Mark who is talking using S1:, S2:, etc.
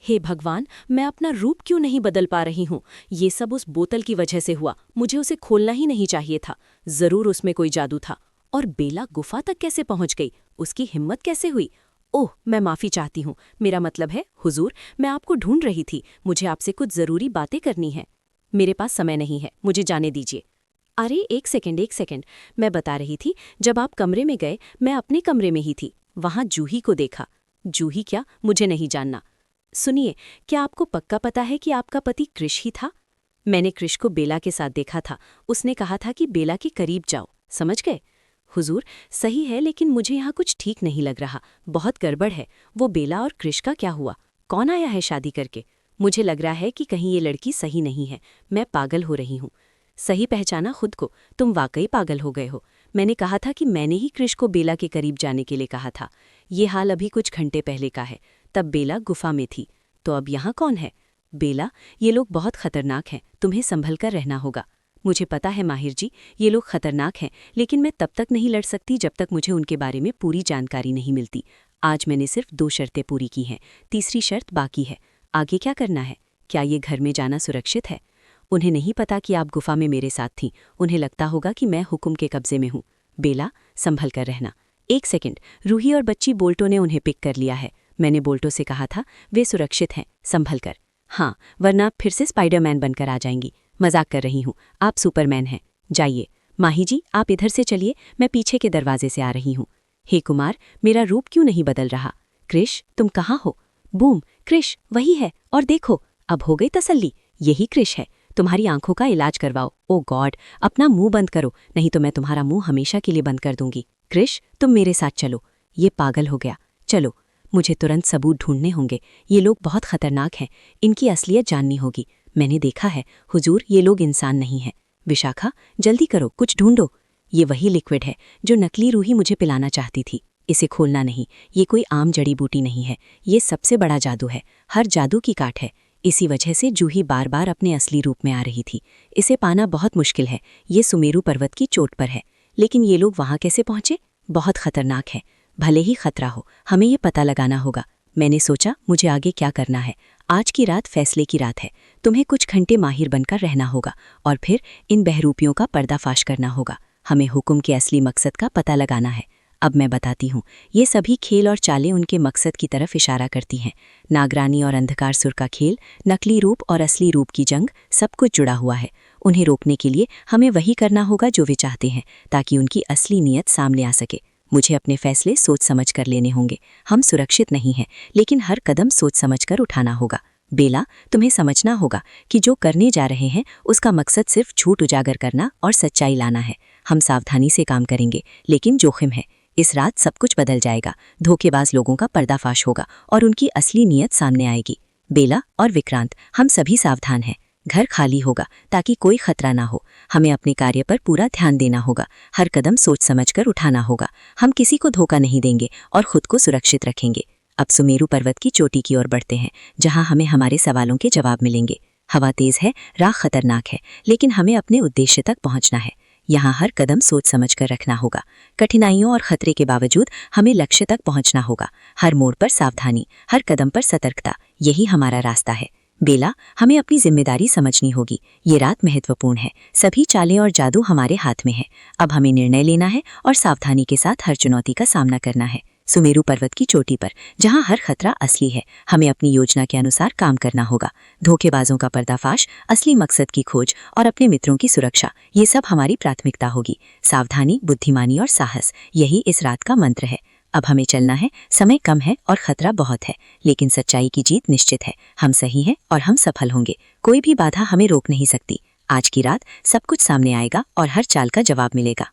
S1: हे भगवान, मैं अपना रूप क्यों नहीं बदल पा रही हूँ। ये सब उस बोतल की वजह से हुआ। मुझे उसे खोलना ही नहीं चाहिए था। जरूर उसमें कोई जादू था। और बेला गुफा तक कैसे पहुंच गई? उसकी हिम्मत कैसे हुई? ओह, मैं माफ़ी चाहती हूँ। मेरा मतलब है, हुजूर, मैं आपको ढूंढ रही थी। मुझे आपसे कुछ ज़रूरी बातें करनी है। मेरे पास समय नहीं है, मुझे जाने दीजिए। अरे एक सेकंड, एक सेकंड। मैं बता रही थी, जब आप कमरे में गए, मैं अपने कमरे में ही थी। वहां जूही को देखा। जूही क्या? मुझे नहीं जानना। सुनिए, क्या आपको पक्का पता है कि आपका पति कृष ही था? मैंने कृष को बेला के साथ देखा था। उसने कहा था कि बेला के करीब जाओ। समझ गए? हुजूर, सही है, लेकिन मुझे यहाँ कुछ ठीक नहीं लग रहा। बहुत गड़बड़ है। वो बेला और कृष का क्या हुआ? कौन आया है शादी करके? मुझे लग रहा है कि कहीं ये लड़की सही नहीं है। मैं पागल हो रही हूँ। सही पहचाना खुद को। तुम वाकई पागल हो गए हो। मैंने कहा था कि मैंने ही कृष को बेला के करीब जाने के लिए कहा था। ये हाल अभी कुछ घंटे पहले का है। तब बेला गुफा में थी। तो अब यहाँ कौन है? बेला, ये लोग बहुत खतरनाक हैं। तुम्हें संभल कर रहना होगा। मुझे पता है माहिर जी, ये लोग खतरनाक हैं, लेकिन मैं तब तक नहीं लड़ सकती जब तक मुझे उनके बारे में पूरी जानकारी नहीं मिलती। आज मैंने सिर्फ 2 शर्तें पूरी की हैं। तीसरी शर्त बाकी है। आगे क्या करना है? क्या ये घर में जाना सुरक्षित है? उन्हें नहीं पता कि आप गुफा में मेरे साथ थीं। उन्हें लगता होगा कि मैं हुक्म के कब्जे में हूँ। बेला, संभल कर रहना। एक सेकंड, रूही और बच्ची बोल्टो ने उन्हें पिक कर लिया है। मैंने बोल्टो से कहा था, वे सुरक्षित हैं, संभल कर। हाँ, वरना फिर से स्पाइडरमैन बनकर आ जाएंगी। मजाक कर रही हूँ, आप सुपरमैन हैं। जाइए। माही जी, आप इधर से चलिए, मैं पीछे के दरवाजे से आ रही हूँ। हे कुमार, मेरा रूप क्यों नहीं बदल रहा? कृष, तुम कहाँ हो? बूम, कृष, वही है। और देखो, अब हो गई तसल्ली। यही कृष है। तुम्हारी आंखों का इलाज करवाओ। ओ गॉड, अपना मुंह बंद करो, नहीं तो मैं तुम्हारा मुंह हमेशा के लिए बंद कर दूंगी। कृष, तुम मेरे साथ चलो। ये पागल हो गया। चलो, मुझे तुरंत सबूत ढूंढने होंगे। ये लोग बहुत खतरनाक हैं। इनकी असलियत जाननी होगी। मैंने देखा है, हुजूर, ये लोग इंसान नहीं हैं। विशाखा, जल्दी करो, कुछ ढूंढो। ये वही लिक्विड है जो नकली रूही मुझे पिलाना चाहती थी। इसे खोलना नहीं। ये कोई आम जड़ी बूटी नहीं है। ये सबसे बड़ा जादू है। हर जादू की काट है। इसी वजह से जूही बार बार अपने असली रूप में आ रही थी। इसे पाना बहुत मुश्किल है। ये सुमेरु पर्वत की चोट पर है। लेकिन ये लोग वहां कैसे पहुंचे? बहुत खतरनाक है। भले ही खतरा हो, हमें ये पता लगाना होगा। मैंने सोचा, मुझे आगे क्या करना है। आज की रात फैसले की रात है। तुम्हें कुछ घंटे माहिर बनकर रहना होगा और फिर इन बहरूपियों का पर्दाफाश करना होगा। हमें हुक्म के असली मकसद का पता लगाना है। अब मैं बताती हूँ। ये सभी खेल और चालें उनके मकसद की तरफ इशारा करती हैं। नागरानी और अंधकार सुर का खेल, नकली रूप और असली रूप की जंग, सब कुछ जुड़ा हुआ है। उन्हें रोकने के लिए हमें वही करना होगा जो वे चाहते हैं, ताकि उनकी असली नीयत सामने आ सके। मुझे अपने फैसले सोच समझ कर लेने होंगे। हम सुरक्षित नहीं हैं, लेकिन हर कदम सोच समझ कर उठाना होगा। बेला, तुम्हें समझना होगा कि जो करने जा रहे हैं उसका मकसद सिर्फ झूठ उजागर करना और सच्चाई लाना है। हम सावधानी से काम करेंगे, लेकिन जोखिम है। इस रात सब कुछ बदल जाएगा। धोखेबाज लोगों का पर्दाफाश होगा और उनकी असली नीयत सामने आएगी। बेला और विक्रांत, हम सभी सावधान हैं। घर खाली होगा ताकि कोई खतरा ना हो। हमें अपने कार्य पर पूरा ध्यान देना होगा। हर कदम सोच समझकर उठाना होगा। हम किसी को धोखा नहीं देंगे और खुद को सुरक्षित रखेंगे। अब सुमेरु पर्वत की चोटी की ओर बढ़ते हैं, जहां हमें हमारे सवालों के जवाब मिलेंगे। हवा तेज है, राह खतरनाक है, लेकिन हमें अपने उद्देश्य तक पहुंचना है। यहाँ हर कदम सोच समझकर रखना होगा। कठिनाइयों और खतरे के बावजूद हमें लक्ष्य तक पहुंचना होगा। हर मोड़ पर सावधानी, हर कदम पर सतर्कता, यही हमारा रास्ता है। बेला, हमें अपनी जिम्मेदारी समझनी होगी। ये रात महत्वपूर्ण है। सभी चालें और जादू हमारे हाथ में है। अब हमें निर्णय लेना है और सावधानी के साथ हर चुनौती का सामना करना है। सुमेरु पर्वत की चोटी पर, जहां हर खतरा असली है, हमें अपनी योजना के अनुसार काम करना होगा। धोखेबाजों का पर्दाफाश, असली मकसद की खोज और अपने मित्रों की सुरक्षा, ये सब हमारी प्राथमिकता होगी। सावधानी, बुद्धिमानी और साहस, यही इस रात का मंत्र है। अब हमें चलना है। समय कम है और खतरा बहुत है, लेकिन सच्चाई की जीत निश्चित है। हम सही हैं और हम सफल होंगे। कोई भी बाधा हमें रोक नहीं सकती। आज की रात सब कुछ सामने आएगा और हर चाल का जवाब मिलेगा।